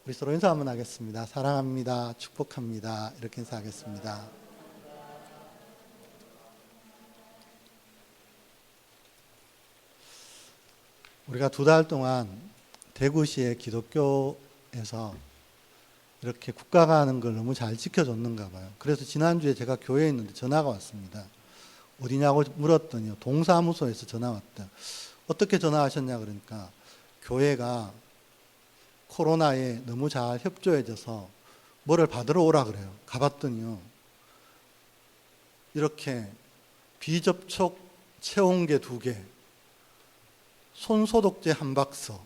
우리 서로 인사 한번 하겠습니다. 사랑합니다. 축복합니다. 이렇게 인사하겠습니다. 우리가 2달 동안 대구시의 기독교에서 이렇게 국가가 하는 걸 너무 잘 지켜줬는가 봐요. 그래서 지난주에 제가 교회에 있는데 전화가 왔습니다. 어디냐고 물었더니 동사무소에서 전화 왔다. 어떻게 전화하셨냐 그러니까 교회가 코로나에 너무 잘 협조해줘서 뭐를 받으러 오라 그래요. 가봤더니요, 이렇게 비접촉 체온계 2개, 손소독제 1박스,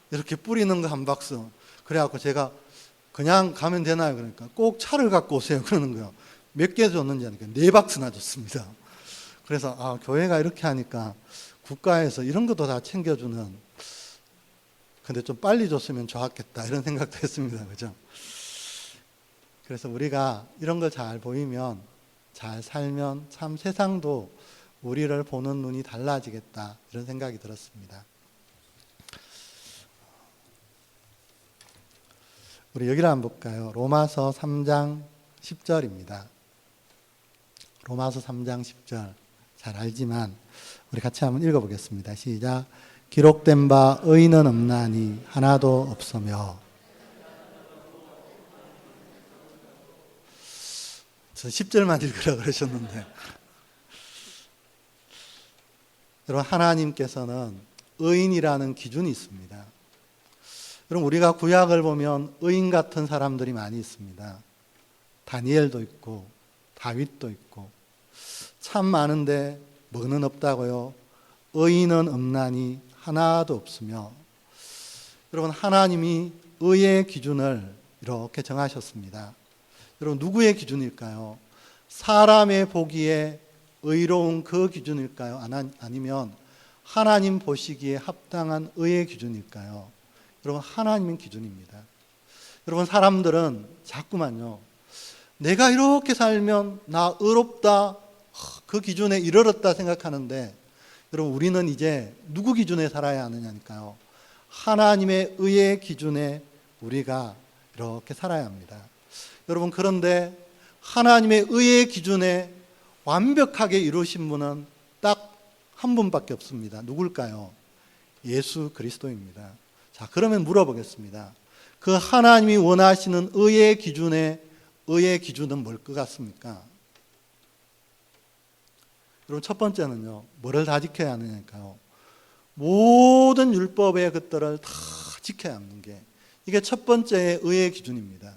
이렇게 뿌리는 거 1박스. 그래갖고 제가 그냥 가면 되나요? 그러니까 꼭 차를 갖고 오세요. 그러는 거예요. 몇 개 줬는지 하니까 4박스나 줬습니다. 그래서 교회가 이렇게 하니까 국가에서 이런 것도 다 챙겨주는, 근데 좀 빨리 줬으면 좋았겠다 이런 생각도 했습니다. 그죠? 그래서 우리가 이런 걸 잘 보이면, 잘 살면 참 세상도 우리를 보는 눈이 달라지겠다 이런 생각이 들었습니다. 우리 여기를 한번 볼까요? 로마서 3장 10절입니다. 로마서 3장 10절 잘 알지만 우리 같이 한번 읽어보겠습니다. 시작. 기록된 바 의인은 없나니 하나도 없으며. 저 10절만 읽으라 그러셨는데 여러분, 하나님께서는 의인이라는 기준이 있습니다. 여러분, 우리가 구약을 보면 의인 같은 사람들이 많이 있습니다. 다니엘도 있고 다윗도 있고 참 많은데 뭐는 없다고요? 의인은 없나니 하나도 없으며. 여러분, 하나님이 의의 기준을 이렇게 정하셨습니다. 여러분, 누구의 기준일까요? 사람의 보기에 의로운 그 기준일까요? 아니면 하나님 보시기에 합당한 의의 기준일까요? 여러분, 하나님의 기준입니다. 여러분, 사람들은 자꾸만요, 내가 이렇게 살면 나 의롭다, 그 기준에 이르렀다 생각하는데, 여러분, 우리는 이제 누구 기준에 살아야 하느냐니까요. 하나님의 의의 기준에 우리가 이렇게 살아야 합니다. 여러분, 그런데 하나님의 의의 기준에 완벽하게 이루신 분은 딱 한 분밖에 없습니다. 누굴까요? 예수 그리스도입니다. 자, 그러면 물어보겠습니다. 그 하나님이 원하시는 의의 기준에 의의 기준은 뭘 것 같습니까? 여러분, 첫 번째는요, 뭐를 다 지켜야 하느냐니까요. 모든 율법의 것들을 다 지켜야 하는 게, 이게 첫 번째의 의의 기준입니다.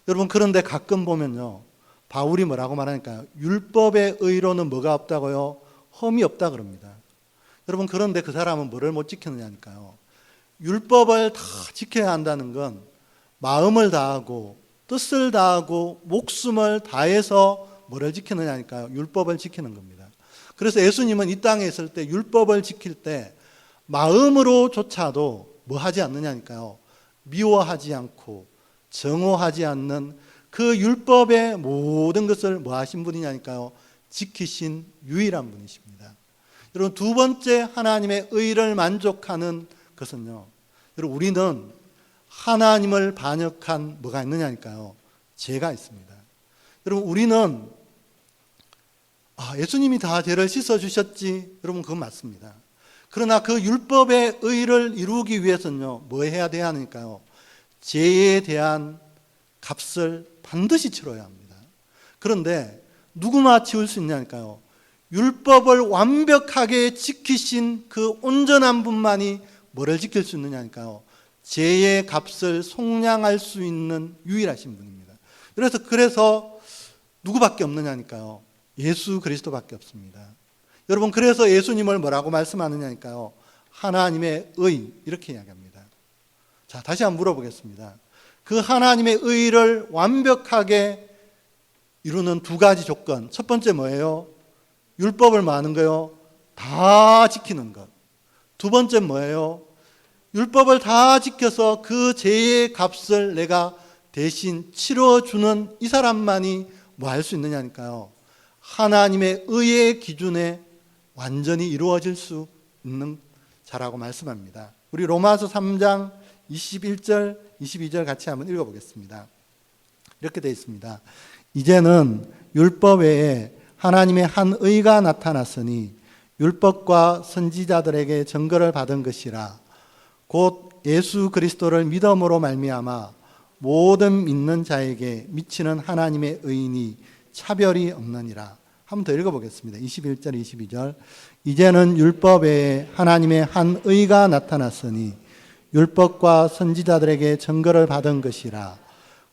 여러분, 그런데 가끔 보면요, 바울이 뭐라고 말하니까요, 율법의 의로는 뭐가 없다고요? 흠이 없다 그럽니다. 여러분, 그런데 그 사람은 뭐를 못 지키느냐니까요. 율법을 다 지켜야 한다는 건 마음을 다하고 뜻을 다하고 목숨을 다해서 뭐를 지키느냐니까요. 율법을 지키는 겁니다. 그래서 예수님은 이 땅에 있을 때 율법을 지킬 때 마음으로조차도 뭐 하지 않느냐니까요. 미워하지 않고 정오하지 않는 그 율법의 모든 것을 뭐 하신 분이냐니까요. 지키신 유일한 분이십니다. 여러분, 두 번째 하나님의 의를 만족하는 것은요, 여러분, 우리는 하나님을 반역한 뭐가 있느냐니까요. 죄가 있습니다. 여러분, 우리는 예수님이 다 죄를 씻어주셨지, 여러분, 그건 맞습니다. 그러나 그 율법의 의를 이루기 위해서는요, 뭐 해야 돼야 하니까요. 죄에 대한 값을 반드시 치러야 합니다. 그런데 누구나 치울 수 있냐니까요. 율법을 완벽하게 지키신 그 온전한 분만이 뭐를 지킬 수 있느냐니까요. 죄의 값을 속량할 수 있는 유일하신 분입니다. 그래서 누구밖에 없느냐니까요. 예수 그리스도밖에 없습니다. 여러분, 그래서 예수님을 뭐라고 말씀하느냐니까요. 하나님의 의, 이렇게 이야기합니다. 자, 다시 한번 물어보겠습니다. 그 하나님의 의를 완벽하게 이루는 2가지 조건. 첫 번째 뭐예요? 율법을 뭐 하는 거요? 다 지키는 것. 2번째 뭐예요? 율법을 다 지켜서 그 죄의 값을 내가 대신 치러주는 이 사람만이 뭐 할 수 있느냐니까요. 하나님의 의의 기준에 완전히 이루어질 수 있는 자라고 말씀합니다. 우리 로마서 3장 21절, 22절 같이 한번 읽어보겠습니다. 이렇게 되어 있습니다. 이제는 율법 외에 하나님의 한 의가 나타났으니 율법과 선지자들에게 증거를 받은 것이라. 곧 예수 그리스도를 믿음으로 말미암아 모든 믿는 자에게 미치는 하나님의 의인이 차별이 없느니라. 한번 더 읽어보겠습니다. 21절, 22절. 이제는 율법 외에 하나님의 한 의가 나타났으니 율법과 선지자들에게 증거를 받은 것이라.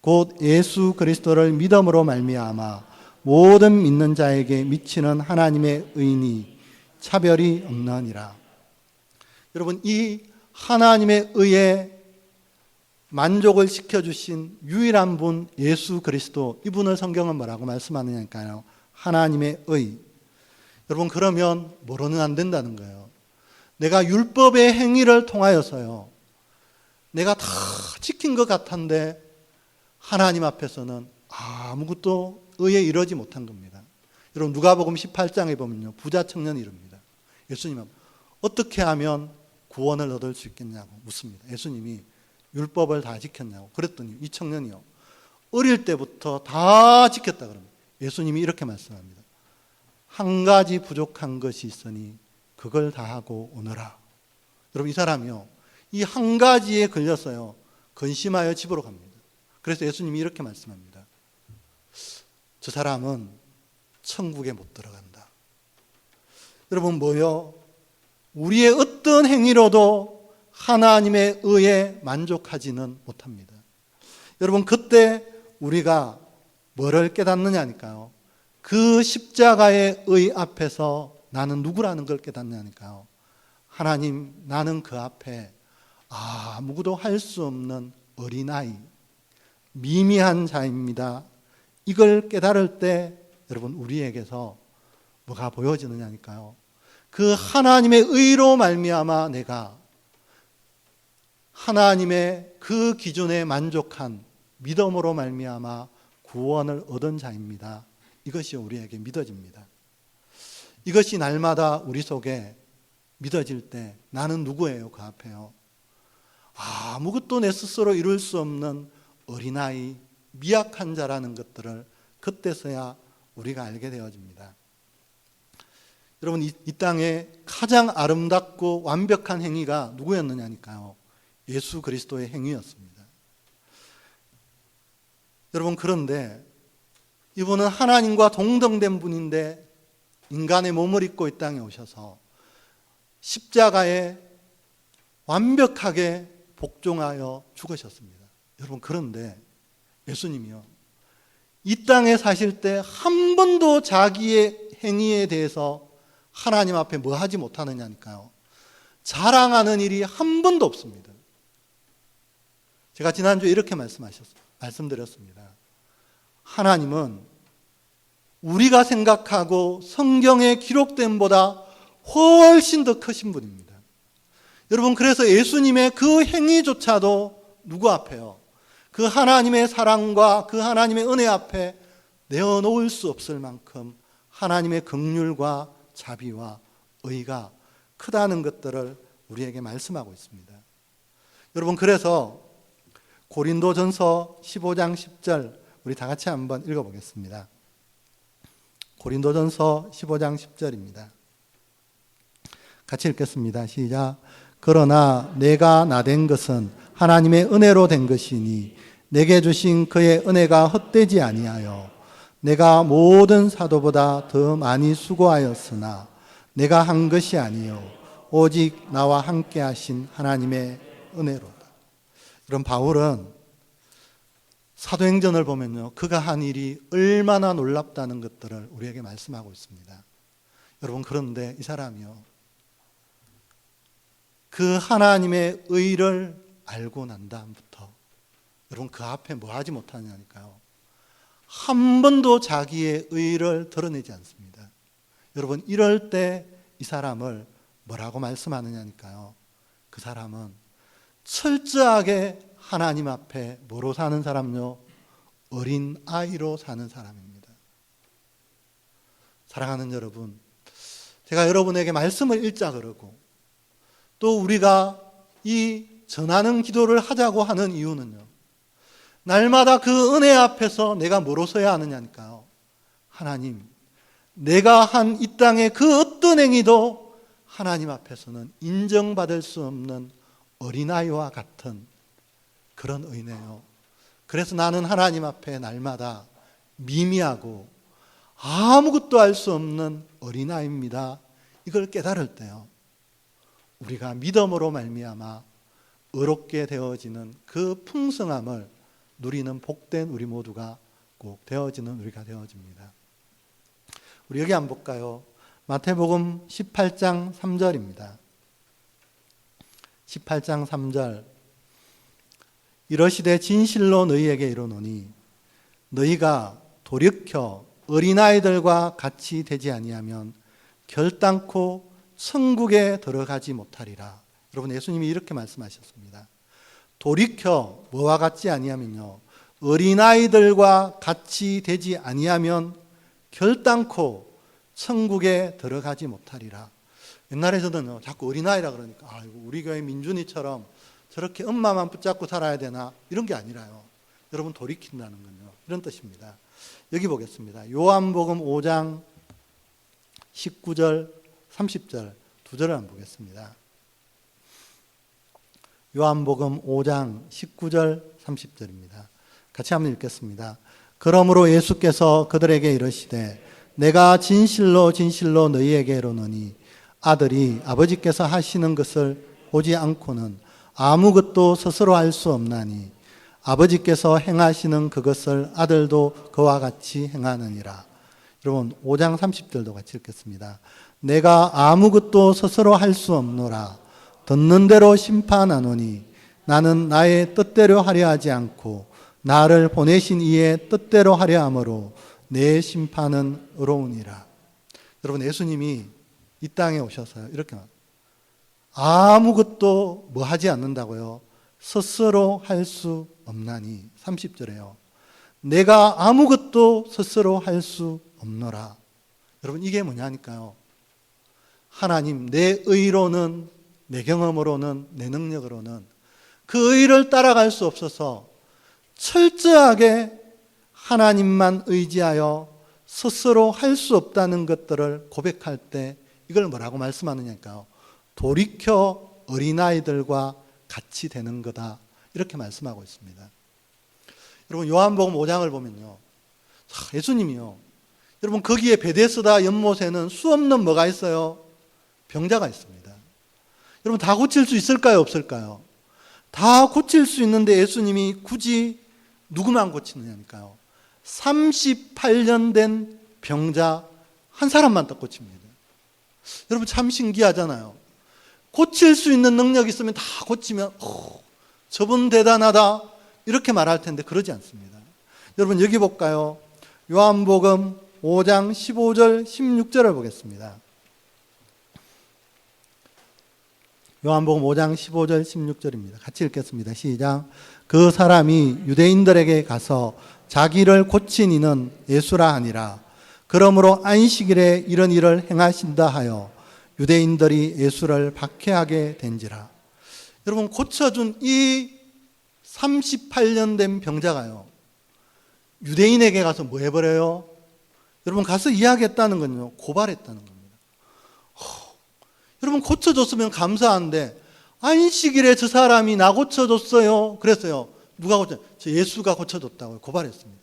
곧 예수 그리스도를 믿음으로 말미암아 모든 믿는 자에게 미치는 하나님의 의인이 차별이 없느니라. 여러분, 이 하나님의 의에 만족을 시켜주신 유일한 분 예수 그리스도, 이분을 성경은 뭐라고 말씀하느냐니까요. 하나님의 의. 여러분, 그러면 뭐로는 안 된다는 거예요. 내가 율법의 행위를 통하여서요, 내가 다 지킨 것 같은데 하나님 앞에서는 아무것도 의에 이르지 못한 겁니다. 여러분, 누가복음 18장에 보면요, 부자 청년이 이릅니다. 예수님은 어떻게 하면 구원을 얻을 수 있겠냐고 묻습니다. 예수님이 율법을 다 지켰냐고. 그랬더니 이 청년이요, 어릴 때부터 다 지켰다 그럽니다. 예수님이 이렇게 말씀합니다. 한 가지 부족한 것이 있으니 그걸 다 하고 오너라. 여러분, 이 사람이요, 이 한 가지에 걸려서요, 근심하여 집으로 갑니다. 그래서 예수님이 이렇게 말씀합니다. 저 사람은 천국에 못 들어간다. 여러분, 뭐요? 우리의 어떤 행위로도 하나님의 의에 만족하지는 못합니다. 여러분, 그때 우리가 뭐를 깨닫느냐니까요. 그 십자가의 의 앞에서 나는 누구라는 걸 깨닫느냐니까요. 하나님, 나는 그 앞에 아무것도 할 수 없는 어린아이, 미미한 자입니다. 이걸 깨달을 때 여러분, 우리에게서 뭐가 보여지느냐니까요. 그 하나님의 의로 말미암아 내가 하나님의 그 기준에 만족한 믿음으로 말미암아 구원을 얻은 자입니다. 이것이 우리에게 믿어집니다. 이것이 날마다 우리 속에 믿어질 때 나는 누구예요? 그 앞에요. 아무것도 내 스스로 이룰 수 없는 어린아이, 미약한 자라는 것들을 그때서야 우리가 알게 되어집니다. 여러분, 이 땅에 가장 아름답고 완벽한 행위가 누구였느냐니까요. 예수 그리스도의 행위였습니다. 여러분, 그런데 이분은 하나님과 동등된 분인데 인간의 몸을 입고 이 땅에 오셔서 십자가에 완벽하게 복종하여 죽으셨습니다. 여러분, 그런데 예수님이요, 이 땅에 사실 때 한 번도 자기의 행위에 대해서 하나님 앞에 뭐 하지 못하느냐니까요. 자랑하는 일이 한 번도 없습니다. 제가 지난주에 이렇게 말씀드렸습니다. 하나님은 우리가 생각하고 성경에 기록된 보다 훨씬 더 크신 분입니다. 여러분, 그래서 예수님의 그 행위조차도 누구 앞에요? 그 하나님의 사랑과 그 하나님의 은혜 앞에 내어놓을 수 없을 만큼 하나님의 긍휼과 자비와 의가 크다는 것들을 우리에게 말씀하고 있습니다. 여러분, 그래서 고린도전서 15장 10절 우리 다 같이 한번 읽어보겠습니다. 고린도전서 15장 10절입니다. 같이 읽겠습니다. 시작. 그러나 내가 나된 것은 하나님의 은혜로 된 것이니 내게 주신 그의 은혜가 헛되지 아니하여 내가 모든 사도보다 더 많이 수고하였으나 내가 한 것이 아니요 오직 나와 함께 하신 하나님의 은혜로다. 그럼 바울은 사도행전을 보면요, 그가 한 일이 얼마나 놀랍다는 것들을 우리에게 말씀하고 있습니다. 여러분, 그런데 이 사람이요, 그 하나님의 의를 알고 난 다음부터 여러분, 그 앞에 뭐 하지 못하냐니까요. 한 번도 자기의 의를 드러내지 않습니다. 여러분, 이럴 때 이 사람을 뭐라고 말씀하느냐니까요. 그 사람은 철저하게 하나님 앞에 뭐로 사는 사람요? 어린 아이로 사는 사람입니다. 사랑하는 여러분, 제가 여러분에게 말씀을 읽자 그러고 또 우리가 이 전하는 기도를 하자고 하는 이유는요, 날마다 그 은혜 앞에서 내가 뭐로 서야 하느냐니까요. 하나님, 내가 한 이 땅의 그 어떤 행위도 하나님 앞에서는 인정받을 수 없는 어린아이와 같은 그런 의네요. 그래서 나는 하나님 앞에 날마다 미미하고 아무것도 알 수 없는 어린아이입니다. 이걸 깨달을 때요, 우리가 믿음으로 말미암아 의롭게 되어지는 그 풍성함을 누리는 복된 우리 모두가 꼭 되어지는 우리가 되어집니다. 우리 여기 한번 볼까요? 마태복음 18장 3절입니다. 18장 3절. 이러시되 진실로 너희에게 이르노니 너희가 돌이켜 어린아이들과 같이 되지 아니하면 결단코 천국에 들어가지 못하리라. 여러분, 예수님이 이렇게 말씀하셨습니다. 돌이켜 뭐와 같지 아니하면요, 어린아이들과 같이 되지 아니하면 결단코 천국에 들어가지 못하리라. 옛날에 저는 자꾸 어린아이라 그러니까 아이고, 우리 교회 민준이처럼 저렇게 엄마만 붙잡고 살아야 되나, 이런 게 아니라요, 여러분, 돌이킨다는 건요, 이런 뜻입니다. 여기 보겠습니다. 요한복음 5장 19절 30절 두 절을 한번 보겠습니다. 요한복음 5장 19절 30절입니다. 같이 한번 읽겠습니다. 그러므로 예수께서 그들에게 이르시되 내가 진실로 진실로 너희에게 이르노니 아들이 아버지께서 하시는 것을 보지 않고는 아무것도 스스로 할 수 없나니 아버지께서 행하시는 그것을 아들도 그와 같이 행하느니라. 여러분, 5장 30절도 같이 읽겠습니다. 내가 아무것도 스스로 할 수 없노라. 듣는 대로 심판하노니 나는 나의 뜻대로 하려 하지 않고 나를 보내신 이의 뜻대로 하려 함으로 내 심판은 의로우니라. 여러분, 예수님이 이 땅에 오셔서 이렇게 아무것도 뭐 하지 않는다고요? 스스로 할 수 없나니. 30절에요. 내가 아무것도 스스로 할 수 없노라. 여러분, 이게 뭐냐니까요. 하나님, 내 의로는, 내 경험으로는, 내 능력으로는 그 의를 따라갈 수 없어서 철저하게 하나님만 의지하여 스스로 할 수 없다는 것들을 고백할 때 이걸 뭐라고 말씀하느냐니까요. 돌이켜 어린아이들과 같이 되는 거다, 이렇게 말씀하고 있습니다. 여러분, 요한복음 5장을 보면요, 예수님이요, 여러분, 거기에 베데스다 연못에는 수 없는 뭐가 있어요? 병자가 있습니다. 여러분, 다 고칠 수 있을까요, 없을까요? 다 고칠 수 있는데 예수님이 굳이 누구만 고치느냐니까요. 38년 된 병자 한 사람만 딱 고칩니다. 여러분, 참 신기하잖아요. 고칠 수 있는 능력이 있으면 다 고치면 저분 대단하다 이렇게 말할 텐데 그러지 않습니다. 여러분, 여기 볼까요? 요한복음 5장 15절 16절을 보겠습니다. 요한복음 5장 15절 16절입니다. 같이 읽겠습니다. 시작. 그 사람이 유대인들에게 가서 자기를 고친 이는 예수라 하니라. 그러므로 안식일에 이런 일을 행하신다 하여 유대인들이 예수를 박해하게 된지라. 여러분, 고쳐준 이 38년 된 병자가요, 유대인에게 가서 뭐 해버려요? 여러분, 가서 이야기했다는 건요, 고발했다는 겁니다. 여러분, 고쳐줬으면 감사한데 안식일에 저 사람이 나 고쳐줬어요. 그랬어요. 누가 고쳐줬어요? 저 예수가 고쳐줬다고 고발했습니다.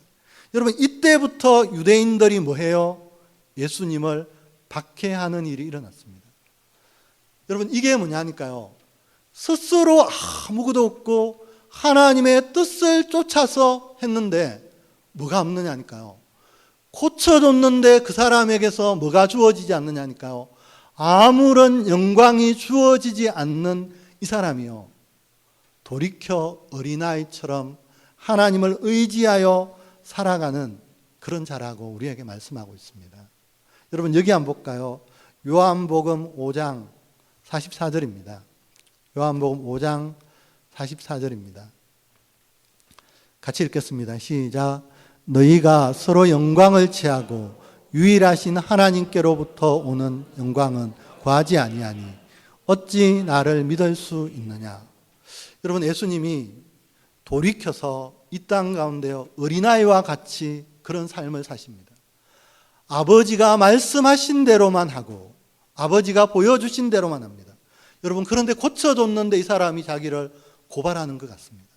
여러분, 이때부터 유대인들이 뭐 해요? 예수님을 박해하는 일이 일어났습니다. 여러분, 이게 뭐냐니까요, 스스로 아무것도 없고 하나님의 뜻을 쫓아서 했는데 뭐가 없느냐니까요. 고쳐줬는데 그 사람에게서 뭐가 주어지지 않느냐니까요. 아무런 영광이 주어지지 않는 이 사람이요, 돌이켜 어린아이처럼 하나님을 의지하여 살아가는 그런 자라고 우리에게 말씀하고 있습니다. 여러분, 여기 한번 볼까요? 요한복음 5장 44절입니다. 요한복음 5장 44절입니다. 같이 읽겠습니다. 시작. 너희가 서로 영광을 취하고 유일하신 하나님께로부터 오는 영광은 구하지 아니하니 어찌 나를 믿을 수 있느냐. 여러분, 예수님이 돌이켜서 이 땅 가운데 어린아이와 같이 그런 삶을 사십니다. 아버지가 말씀하신 대로만 하고 아버지가 보여주신 대로만 합니다. 여러분, 그런데 고쳐줬는데 이 사람이 자기를 고발하는 것 같습니다.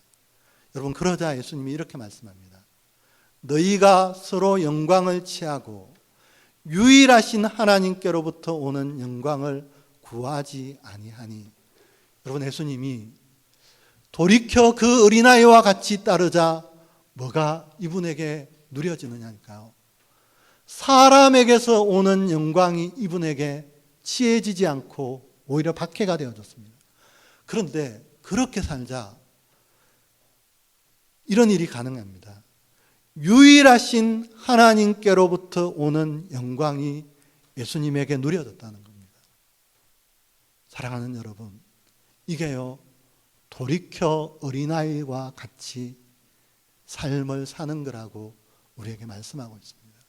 여러분, 그러자 예수님이 이렇게 말씀합니다. 너희가 서로 영광을 취하고 유일하신 하나님께로부터 오는 영광을 구하지 아니하니. 여러분, 예수님이 돌이켜 그 어린아이와 같이 따르자 뭐가 이분에게 누려지느냐니까요. 사람에게서 오는 영광이 이분에게 취해지지 않고 오히려 박해가 되어졌습니다. 그런데 그렇게 살자 이런 일이 가능합니다. 유일하신 하나님께로부터 오는 영광이 예수님에게 누려졌다는 겁니다. 사랑하는 여러분, 이게요, 돌이켜 어린아이와 같이 삶을 사는 거라고 우리에게 말씀하고 있습니다.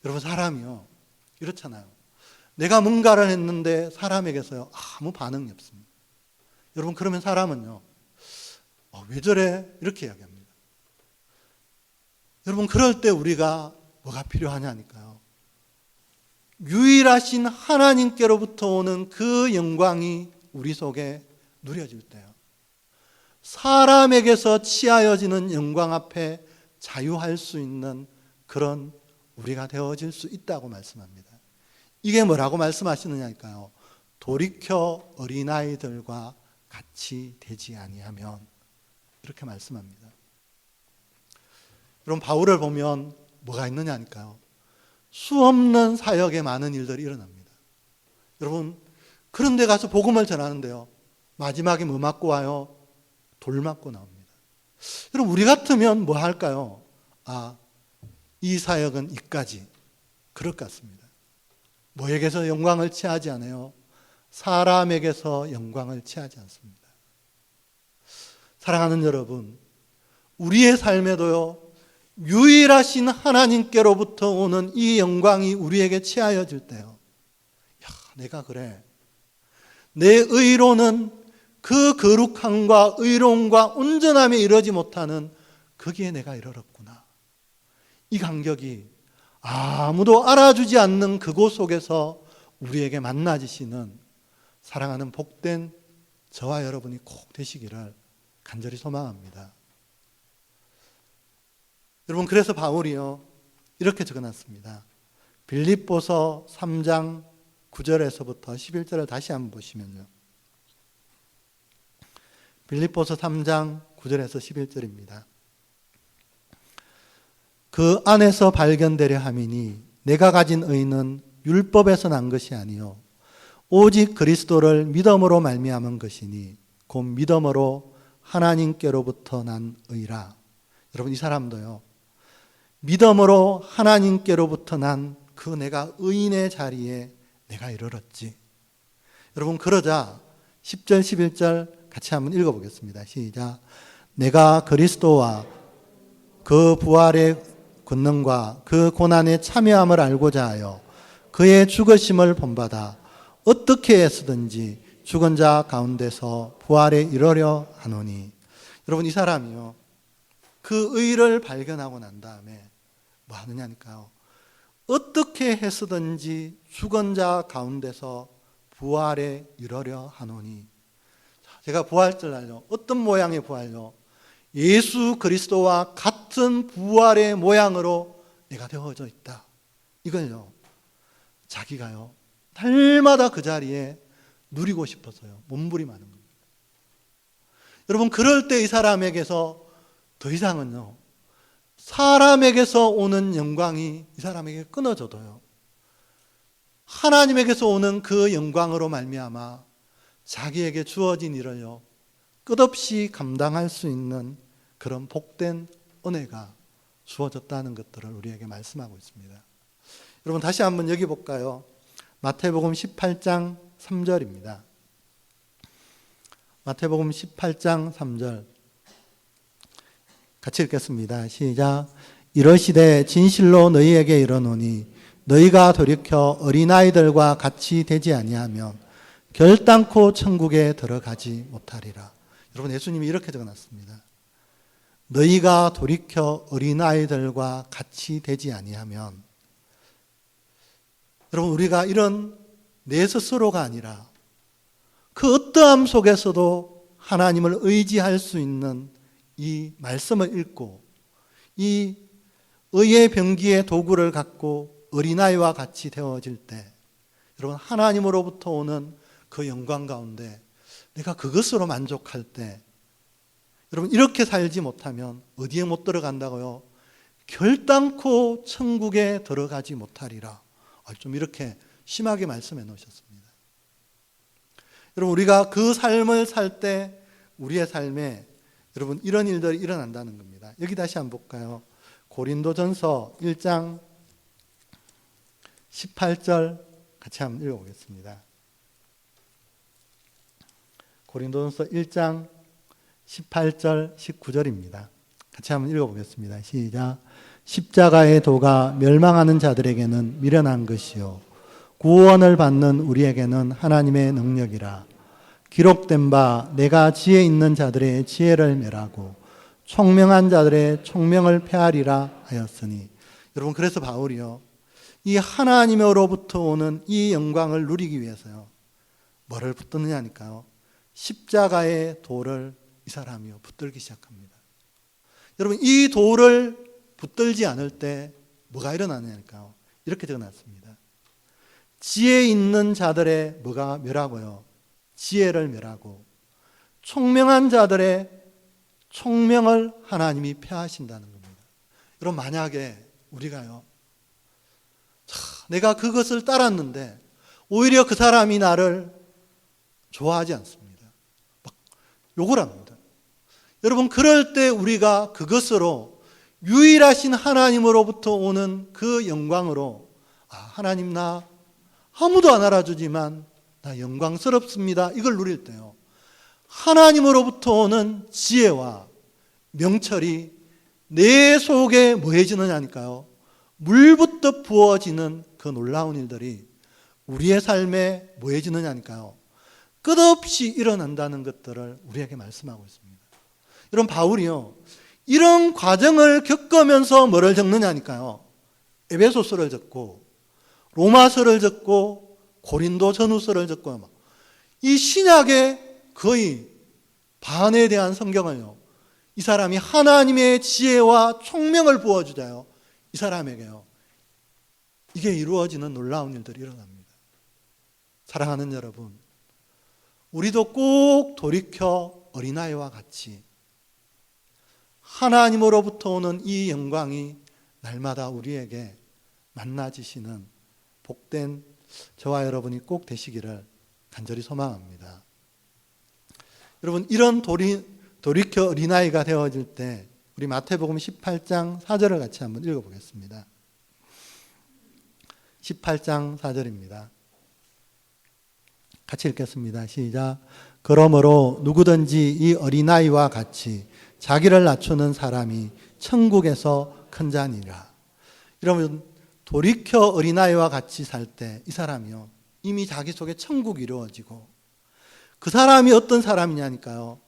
여러분, 사람이요, 이렇잖아요. 내가 뭔가를 했는데 사람에게서요, 아무 반응이 없습니다. 여러분, 그러면 사람은요, 왜 저래? 이렇게 이야기합니다. 여러분, 그럴 때 우리가 뭐가 필요하냐니까요. 유일하신 하나님께로부터 오는 그 영광이 우리 속에 누려질 때요, 사람에게서 취하여지는 영광 앞에 자유할 수 있는 그런 우리가 되어질 수 있다고 말씀합니다. 이게 뭐라고 말씀하시느냐니까요. 돌이켜 어린아이들과 같이 되지 아니하면, 이렇게 말씀합니다. 여러분, 바울을 보면 뭐가 있느냐니까요. 수없는 사역에 많은 일들이 일어납니다. 여러분, 그런 데 가서 복음을 전하는데요, 마지막에 뭐 맞고 와요? 돌 맞고 나옵니다. 여러분, 우리 같으면 뭐 할까요? 이 사역은 이까지. 그럴 것 같습니다. 뭐에게서 영광을 취하지 않아요? 사람에게서 영광을 취하지 않습니다. 사랑하는 여러분, 우리의 삶에도요, 유일하신 하나님께로부터 오는 이 영광이 우리에게 취하여질 때요, 내가 그래, 내 의로는 그 거룩함과 의로움과 온전함에 이르지 못하는 거기에 내가 이르렀구나. 이 감격이 아무도 알아주지 않는 그곳 속에서 우리에게 만나지시는 사랑하는 복된 저와 여러분이 꼭 되시기를 간절히 소망합니다. 여러분, 그래서 바울이요, 이렇게 적어놨습니다. 빌립보서 3장 9절에서부터 11절을 다시 한번 보시면요, 빌립보서 3장 9절에서 11절입니다. 그 안에서 발견되려 함이니 내가 가진 의는 율법에서 난 것이 아니요 오직 그리스도를 믿음으로 말미암은 것이니 곧 믿음으로 하나님께로부터 난 의라. 여러분, 이 사람도요, 믿음으로 하나님께로부터 난 그 내가 의인의 자리에 내가 이르렀지. 여러분, 그러자 10절 11절 같이 한번 읽어보겠습니다. 시작. 내가 그리스도와 그 부활의 권능과 그 고난의 참여함을 알고자 하여 그의 죽으심을 본받아 어떻게 해서든지 죽은 자 가운데서 부활에 이르려 하노니. 여러분, 이 사람이요, 그 의를 발견하고 난 다음에 뭐 하느냐니까요. 어떻게 해서든지 죽은 자 가운데서 부활에 이르려 하노니. 제가 부활절 날요, 어떤 모양의 부활요? 예수 그리스도와 같은 부활의 모양으로 내가 되어져 있다. 이걸요, 자기가요, 날마다 그 자리에 누리고 싶어서요, 몸부림하는 겁니다. 여러분, 그럴 때 이 사람에게서 더 이상은요, 사람에게서 오는 영광이 이 사람에게 끊어져도요, 하나님에게서 오는 그 영광으로 말미암아 자기에게 주어진 일을요, 끝없이 감당할 수 있는 그런 복된 은혜가 주어졌다는 것들을 우리에게 말씀하고 있습니다. 여러분, 다시 한번 여기 볼까요? 마태복음 18장 3절입니다. 마태복음 18장 3절 같이 읽겠습니다. 시작. 이러시되 진실로 너희에게 이르노니 너희가 돌이켜 어린아이들과 같이 되지 아니하면 결단코 천국에 들어가지 못하리라. 여러분, 예수님이 이렇게 적어놨습니다. 너희가 돌이켜 어린아이들과 같이 되지 아니하면, 여러분, 우리가 이런 내 스스로가 아니라 그 어떠함 속에서도 하나님을 의지할 수 있는 이 말씀을 읽고 이 의의 병기의 도구를 갖고 어린아이와 같이 되어질 때, 여러분, 하나님으로부터 오는 그 영광 가운데 내가 그것으로 만족할 때, 여러분, 이렇게 살지 못하면 어디에 못 들어간다고요? 결단코 천국에 들어가지 못하리라. 좀 이렇게 심하게 말씀해 놓으셨습니다. 여러분, 우리가 그 삶을 살 때 우리의 삶에 여러분 이런 일들이 일어난다는 겁니다. 여기 다시 한번 볼까요? 고린도전서 1장 18절 같이 한번 읽어보겠습니다. 고린도전서 1장 18절 19절입니다. 같이 한번 읽어보겠습니다. 시작. 십자가의 도가 멸망하는 자들에게는 미련한 것이요 구원을 받는 우리에게는 하나님의 능력이라. 기록된 바 내가 지혜 있는 자들의 지혜를 멸하고 총명한 자들의 총명을 폐하리라 하였으니. 여러분, 그래서 바울이요, 이 하나님으로부터 오는 이 영광을 누리기 위해서요, 뭐를 붙드느냐니까요, 십자가의 돌을 이 사람이요 붙들기 시작합니다. 여러분, 이 돌을 붙들지 않을 때 뭐가 일어나냐니까요, 이렇게 적어놨습니다. 지혜 있는 자들의 뭐가 멸하고요, 지혜를 멸하고 총명한 자들의 총명을 하나님이 폐하신다는 겁니다. 여러분, 만약에 우리가요, 내가 그것을 따랐는데 오히려 그 사람이 나를 좋아하지 않습니다. 막 욕을 합니다. 여러분, 그럴 때 우리가 그것으로 유일하신 하나님으로부터 오는 그 영광으로, 하나님 나 아무도 안 알아주지만 나 영광스럽습니다, 이걸 누릴 때요, 하나님으로부터 오는 지혜와 명철이 내 속에 뭐해지느냐니까요, 물부터 부어지는 그 놀라운 일들이 우리의 삶에 뭐해지느냐니까요, 끝없이 일어난다는 것들을 우리에게 말씀하고 있습니다. 여러분, 바울이요, 이런 과정을 겪으면서 뭐를 적느냐니까요, 에베소서를 적고 로마서를 적고 고린도 전후서를 적고, 이 신약의 거의 반에 대한 성경을요, 이 사람이 하나님의 지혜와 총명을 부어주자요, 이 사람에게요, 이게 이루어지는 놀라운 일들이 일어납니다. 사랑하는 여러분, 우리도 꼭 돌이켜 어린아이와 같이 하나님으로부터 오는 이 영광이 날마다 우리에게 만나지시는 복된 저와 여러분이 꼭 되시기를 간절히 소망합니다. 여러분, 이런 돌이켜 어린아이가 되어질 때 우리 마태복음 18장 4절을 같이 한번 읽어보겠습니다. 18장 4절입니다. 같이 읽겠습니다. 시작. 그러므로 누구든지 이 어린아이와 같이 자기를 낮추는 사람이 천국에서 큰 자니라. 여러분, 돌이켜 어린아이와 같이 살 때 이 사람이요, 이미 자기 속에 천국이 이루어지고, 그 사람이 어떤 사람이냐니까요,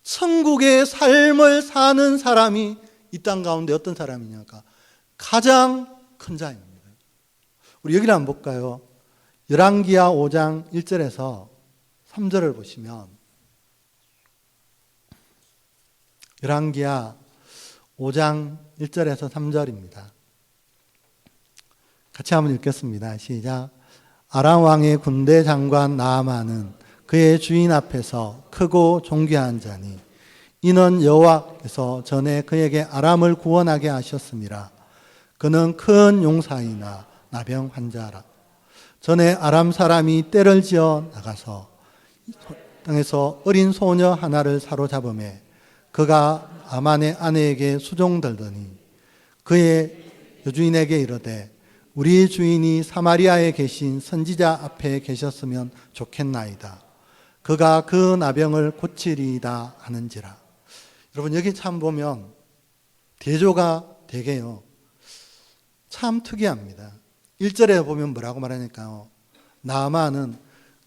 천국의 삶을 사는 사람이 이 땅 가운데 어떤 사람이냐니까 가장 큰 자입니다. 우리 여기를 한번 볼까요? 열왕기하 5장 1절에서 3절을 보시면, 열왕기하 5장 1절에서 3절입니다. 같이 한번 읽겠습니다. 시작. 아람 왕의 군대 장관 나아만은 그의 주인 앞에서 크고 존귀한 자니 이는 여호와께서 전에 그에게 아람을 구원하게 하셨음이라. 그는 큰 용사이나 나병 환자라. 전에 아람 사람이 떼를 지어 나가서 땅에서 어린 소녀 하나를 사로잡음에 그가 아만의 아내에게 수종들더니 그의 여주인에게 이르되 우리 주인이 사마리아에 계신 선지자 앞에 계셨으면 좋겠나이다. 그가 그 나병을 고치리이다 하는지라. 여러분, 여기 참 보면 대조가 되게요, 참 특이합니다. 1절에 보면 뭐라고 말하니까요, 나아만은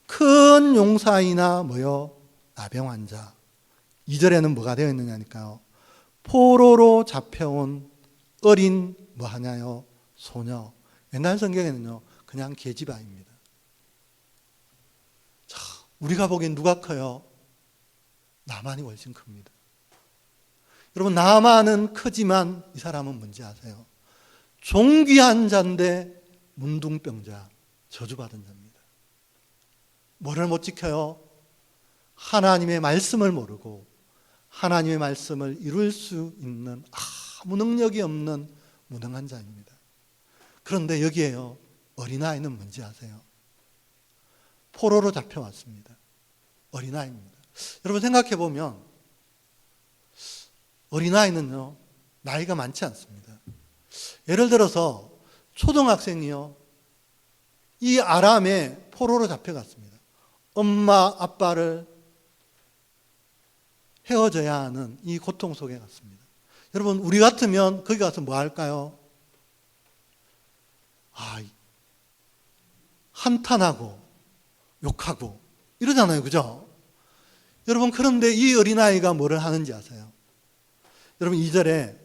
큰 용사이나 뭐요, 나병 환자. 2절에는 뭐가 되어 있느냐니까요. 포로로 잡혀온 어린 뭐하냐요? 소녀. 옛날 성경에는요, 그냥 계집아이입니다. 자, 우리가 보기엔 누가 커요? 나만이 훨씬 큽니다. 여러분, 나만은 크지만 이 사람은 뭔지 아세요? 존귀한 자인데 문둥병자, 저주받은 자입니다. 뭐를 못 지켜요? 하나님의 말씀을 모르고 하나님의 말씀을 이룰 수 있는 아무 능력이 없는 무능한 자입니다. 그런데 여기에요, 어린아이는 뭔지 아세요? 포로로 잡혀왔습니다. 어린아이입니다. 여러분 생각해 보면 어린아이는요, 나이가 많지 않습니다. 예를 들어서 초등학생이요, 이 아람에 포로로 잡혀갔습니다. 엄마 아빠를 헤어져야 하는 이 고통 속에 갔습니다. 여러분, 우리 같으면 거기 가서 뭐 할까요? 한탄하고 욕하고 이러잖아요, 그죠? 여러분, 그런데 이 어린아이가 뭐를 하는지 아세요? 여러분, 2절에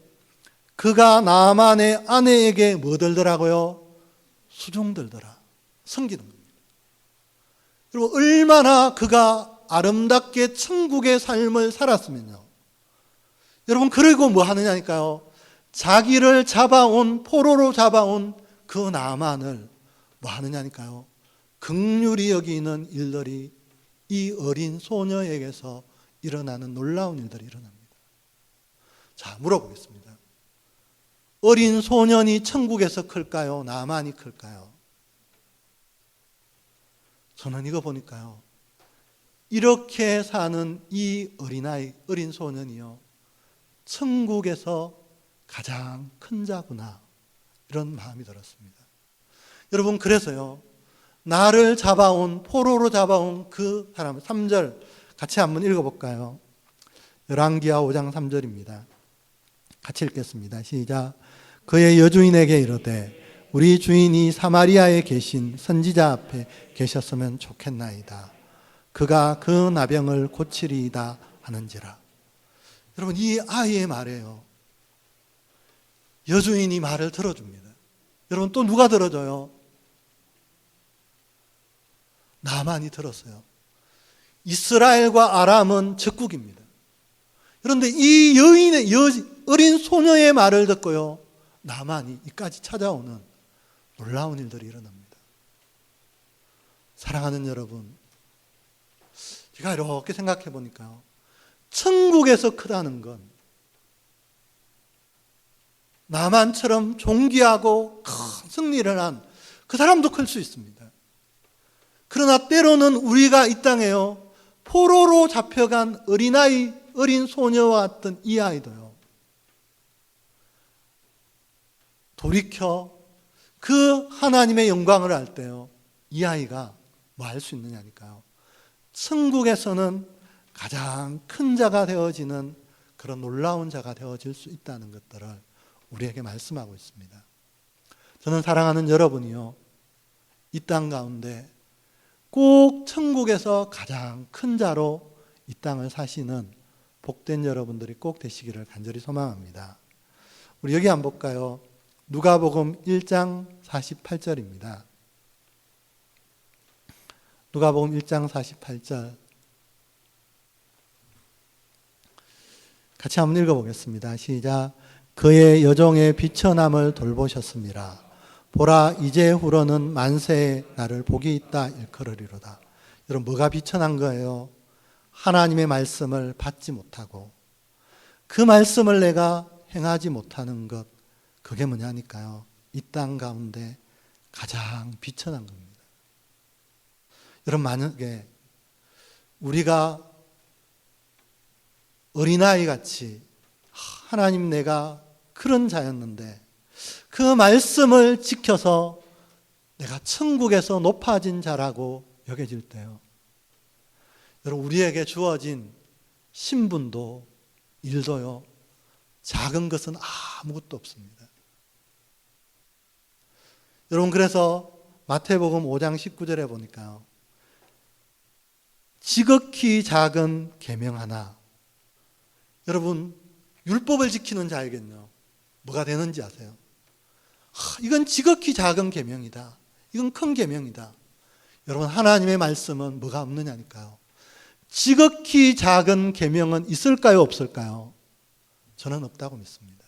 그가 나만의 아내에게 뭐 들더라고요? 수종 들더라. 섬기는 겁니다. 여러분, 얼마나 그가 아름답게 천국의 삶을 살았으면요, 여러분, 그리고 뭐 하느냐니까요, 자기를 잡아온, 포로로 잡아온 그 나만을 뭐 하느냐니까요, 긍휼히 여기는 일들이 이 어린 소녀에게서 일어나는 놀라운 일들이 일어납니다. 자, 물어보겠습니다. 어린 소년이 천국에서 클까요? 나만이 클까요? 저는 이거 보니까요, 이렇게 사는 이 어린아이, 어린 소년이요, 천국에서 가장 큰 자구나, 이런 마음이 들었습니다. 여러분, 그래서요, 나를 잡아온, 포로로 잡아온 그 사람, 3절 같이 한번 읽어볼까요? 열왕기하 5장 3절입니다. 같이 읽겠습니다. 시작. 그의 여주인에게 이르되 우리 주인이 사마리아에 계신 선지자 앞에 계셨으면 좋겠나이다. 그가 그 나병을 고치리이다 하는지라. 여러분, 이 아이의 말이에요, 여주인이 말을 들어줍니다. 여러분, 또 누가 들어줘요? 나만이 들었어요. 이스라엘과 아람은 적국입니다. 그런데 이 여인의 어린 소녀의 말을 듣고요, 나만이 이까지 찾아오는 놀라운 일들이 일어납니다. 사랑하는 여러분, 제가 이렇게 생각해 보니까요, 천국에서 크다는 건 나만처럼 존귀하고 큰 승리를 한 그 사람도 클 수 있습니다. 그러나 때로는 우리가 이 땅에요, 포로로 잡혀간 어린아이, 어린 소녀와 같은 이 아이도요, 돌이켜 그 하나님의 영광을 알 때요, 이 아이가 뭐 할 수 있느냐니까요, 천국에서는 가장 큰 자가 되어지는 그런 놀라운 자가 되어질 수 있다는 것들을 우리에게 말씀하고 있습니다. 저는 사랑하는 여러분이요, 이 땅 가운데 꼭 천국에서 가장 큰 자로 이 땅을 사시는 복된 여러분들이 꼭 되시기를 간절히 소망합니다. 우리 여기 한번 볼까요? 누가복음 1장 48절입니다. 누가복음 1장 48절 같이 한번 읽어보겠습니다. 시작. 그의 여종의 비천함을 돌보셨습니다. 보라, 이제후로는 만세의 나를 복이 있다 일컬으리로다. 여러분, 뭐가 비천한 거예요? 하나님의 말씀을 받지 못하고 그 말씀을 내가 행하지 못하는 것, 그게 뭐냐니까요, 이 땅 가운데 가장 비천한 겁니다. 여러분, 만약에 우리가 어린아이 같이 하나님, 내가 그런 자였는데 그 말씀을 지켜서 내가 천국에서 높아진 자라고 여겨질 때요, 여러분, 우리에게 주어진 신분도 일도요, 작은 것은 아무것도 없습니다. 여러분, 그래서 마태복음 5장 19절에 보니까요, 지극히 작은 계명 하나, 여러분, 율법을 지키는 자에겐요, 뭐가 되는지 아세요? 이건 지극히 작은 계명이다. 이건 큰 계명이다. 여러분, 하나님의 말씀은 뭐가 없느냐니까요. 지극히 작은 계명은 있을까요, 없을까요? 저는 없다고 믿습니다.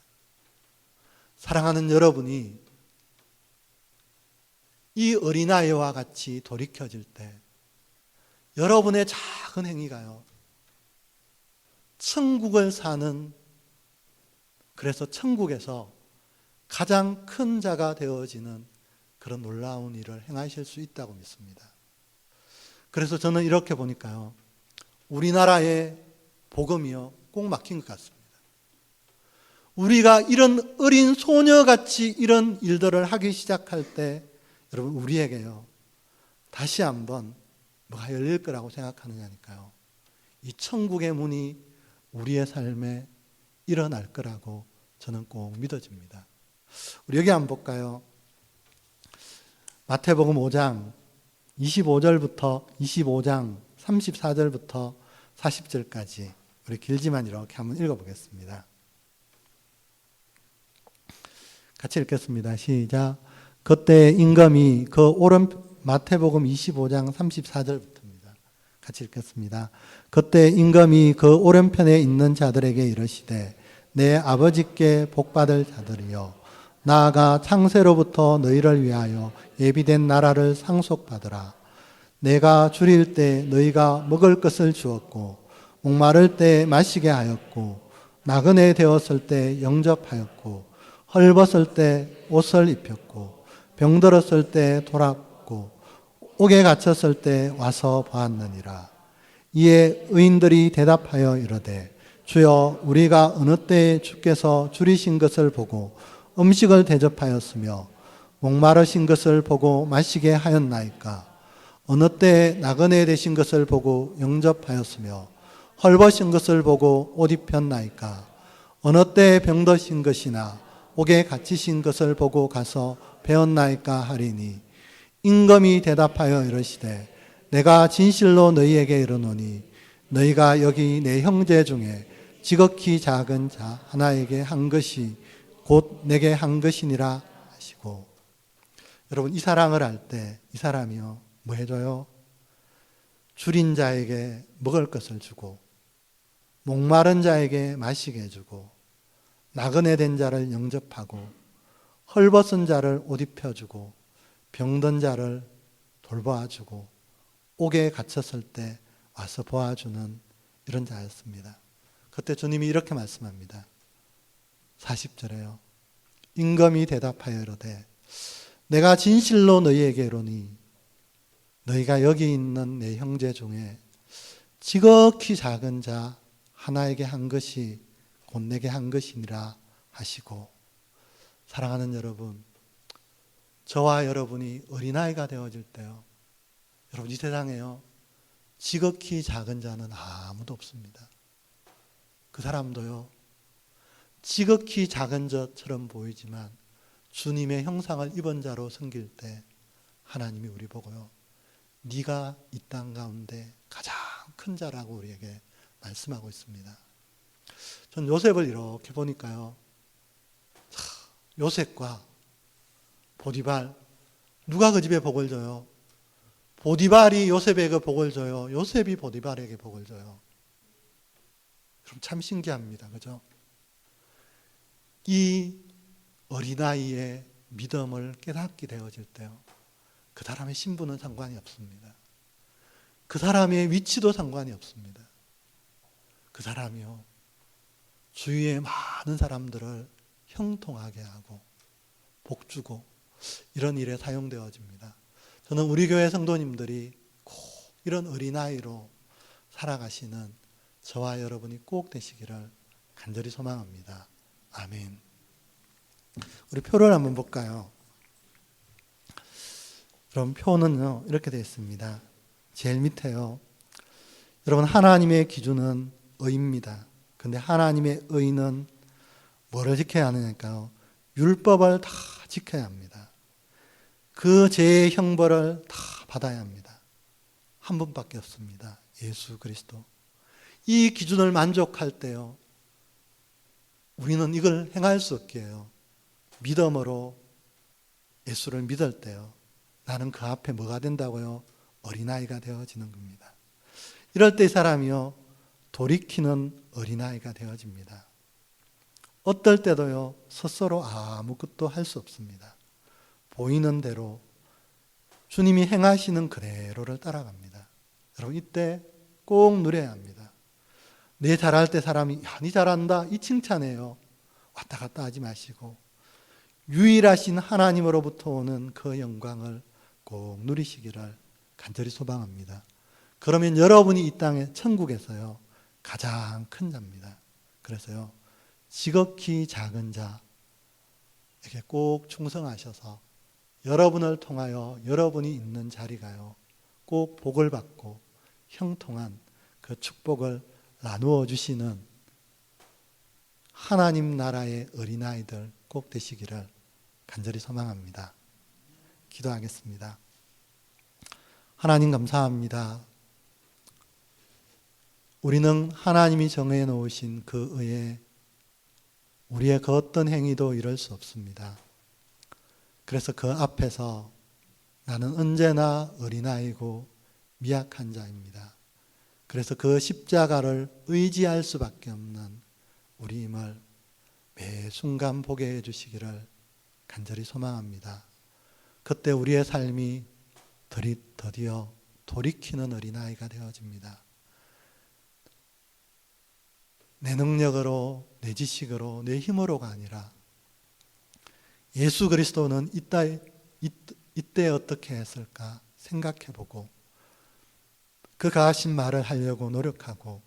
사랑하는 여러분이 이 어린아이와 같이 돌이켜질 때 여러분의 작은 행위가요, 천국을 사는, 그래서 천국에서 가장 큰 자가 되어지는 그런 놀라운 일을 행하실 수 있다고 믿습니다. 그래서 저는 이렇게 보니까요, 우리나라의 복음이요, 꼭 막힌 것 같습니다. 우리가 이런 어린 소녀같이 이런 일들을 하기 시작할 때 여러분, 우리에게요, 다시 한번 뭐가 열릴 거라고 생각하느냐니까요. 이 천국의 문이 우리의 삶에 일어날 거라고 저는 꼭 믿어집니다. 우리 여기 한번 볼까요? 마태복음 5장 25절부터 25장 34절부터 40절까지 우리 길지만 이렇게 한번 읽어보겠습니다. 같이 읽겠습니다. 시작. 그때 임금이 마태복음 25장 34절부터입니다. 같이 읽겠습니다. 그때 임금이 그 오른편에 있는 자들에게 이르시되 내 아버지께 복받을 자들이여 나아가 창세로부터 너희를 위하여 예비된 나라를 상속받으라. 내가 줄일 때 너희가 먹을 것을 주었고 목마를 때 마시게 하였고 나그네 되었을 때 영접하였고 헐벗을 때 옷을 입혔고 병들었을 때 돌았고 옥에 갇혔을 때 와서 보았느니라. 이에 의인들이 대답하여 이르되 주여 우리가 어느 때에 주께서 줄이신 것을 보고 음식을 대접하였으며 목마르신 것을 보고 마시게 하였나이까. 어느 때에 나그네 되신 것을 보고 영접하였으며 헐벗은 것을 보고 옷 입혔나이까. 어느 때에 병드신 것이나 옥에 갇히신 것을 보고 가서 배웠나이까 하리니 임금이 대답하여 이르시되 내가 진실로 너희에게 이르노니 너희가 여기 내 형제 중에 지극히 작은 자 하나에게 한 것이 곧 내게 한 것이니라 하시고. 여러분, 이 사랑을 할 때 이 사람이요, 뭐 해줘요? 줄인 자에게 먹을 것을 주고 목마른 자에게 마시게 해주고 나그네 된 자를 영접하고 헐벗은 자를 옷 입혀주고 병든 자를 돌보아주고 옥에 갇혔을 때 와서 보아주는 이런 자였습니다. 그때 주님이 이렇게 말씀합니다. 40절에요. 임금이 대답하여 이르되 내가 진실로 너희에게 이르노니 너희가 여기 있는 내 형제 중에 지극히 작은 자 하나에게 한 것이 곧 내게 한 것이니라 하시고. 사랑하는 여러분, 저와 여러분이 어린아이가 되어질 때요, 여러분 이 세상에요 지극히 작은 자는 아무도 없습니다. 그 사람도요 지극히 작은 자처럼 보이지만 주님의 형상을 입은 자로 섬길 때 하나님이 우리 보고요 네가 이 땅 가운데 가장 큰 자라고 우리에게 말씀하고 있습니다. 전 요셉을 이렇게 보니까요, 요셉과 보디발, 누가 그 집에 복을 줘요? 보디발이 요셉에게 복을 줘요? 요셉이 보디발에게 복을 줘요? 그럼 참 신기합니다. 그죠? 이 어린아이의 믿음을 깨닫게 되어질 때요, 그 사람의 신분은 상관이 없습니다. 그 사람의 위치도 상관이 없습니다. 그 사람이요 주위의 많은 사람들을 형통하게 하고 복주고 이런 일에 사용되어집니다. 저는 우리 교회 성도님들이 꼭 이런 어린아이로 살아가시는 저와 여러분이 꼭 되시기를 간절히 소망합니다. 아멘. 우리 표를 한번 볼까요? 그럼 표는요 이렇게 되어 있습니다. 제일 밑에요, 여러분 하나님의 기준은 의입니다. 근데 하나님의 의는 뭐를 지켜야 하느냐니까요, 율법을 다 지켜야 합니다. 그 죄의 형벌을 다 받아야 합니다. 한 분밖에 없습니다. 예수 그리스도. 이 기준을 만족할 때요 우리는 이걸 행할 수 없게 해요. 믿음으로 예수를 믿을 때요, 나는 그 앞에 뭐가 된다고요? 어린아이가 되어지는 겁니다. 이럴 때 이 사람이요, 돌이키는 어린아이가 되어집니다. 어떨 때도요, 스스로 아무것도 할 수 없습니다. 보이는 대로 주님이 행하시는 그대로를 따라갑니다. 여러분, 이때 꼭 누려야 합니다. 내 잘할 때 사람이 야, 니 잘한다, 이 칭찬해요. 왔다 갔다 하지 마시고 유일하신 하나님으로부터 오는 그 영광을 꼭 누리시기를 간절히 소망합니다. 그러면 여러분이 이 땅에 천국에서요, 가장 큰 자입니다. 그래서요, 지극히 작은 자에게 꼭 충성하셔서 여러분을 통하여 여러분이 있는 자리가요, 꼭 복을 받고 형통한 그 축복을 나누어 주시는 하나님 나라의 어린아이들 꼭 되시기를 간절히 소망합니다. 기도하겠습니다. 하나님 감사합니다. 우리는 하나님이 정해 놓으신 그 의에 우리의 그 어떤 행위도 이룰 수 없습니다. 그래서 그 앞에서 나는 언제나 어린아이고 미약한 자입니다. 그래서 그 십자가를 의지할 수밖에 없는 우리임을 매 순간 보게 해주시기를 간절히 소망합니다. 그때 우리의 삶이 드디어 돌이키는 어린아이가 되어집니다. 내 능력으로, 내 지식으로, 내 힘으로가 아니라 예수 그리스도는 이때 어떻게 했을까 생각해보고 그가 하신 말을 하려고 노력하고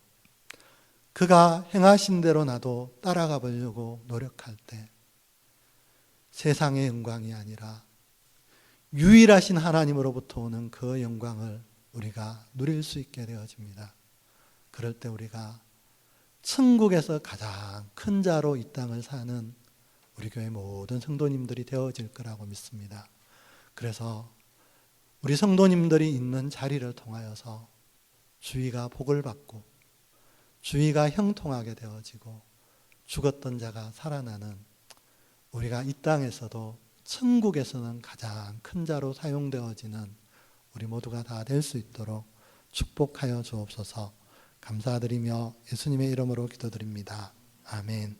그가 행하신 대로 나도 따라가 보려고 노력할 때 세상의 영광이 아니라 유일하신 하나님으로부터 오는 그 영광을 우리가 누릴 수 있게 되어집니다. 그럴 때 우리가 천국에서 가장 큰 자로 이 땅을 사는 우리 교회 모든 성도님들이 되어질 거라고 믿습니다. 그래서 우리 성도님들이 있는 자리를 통하여서 주위가 복을 받고 주위가 형통하게 되어지고 죽었던 자가 살아나는, 우리가 이 땅에서도 천국에서는 가장 큰 자로 사용되어지는 우리 모두가 다 될 수 있도록 축복하여 주옵소서. 감사드리며 예수님의 이름으로 기도드립니다. 아멘.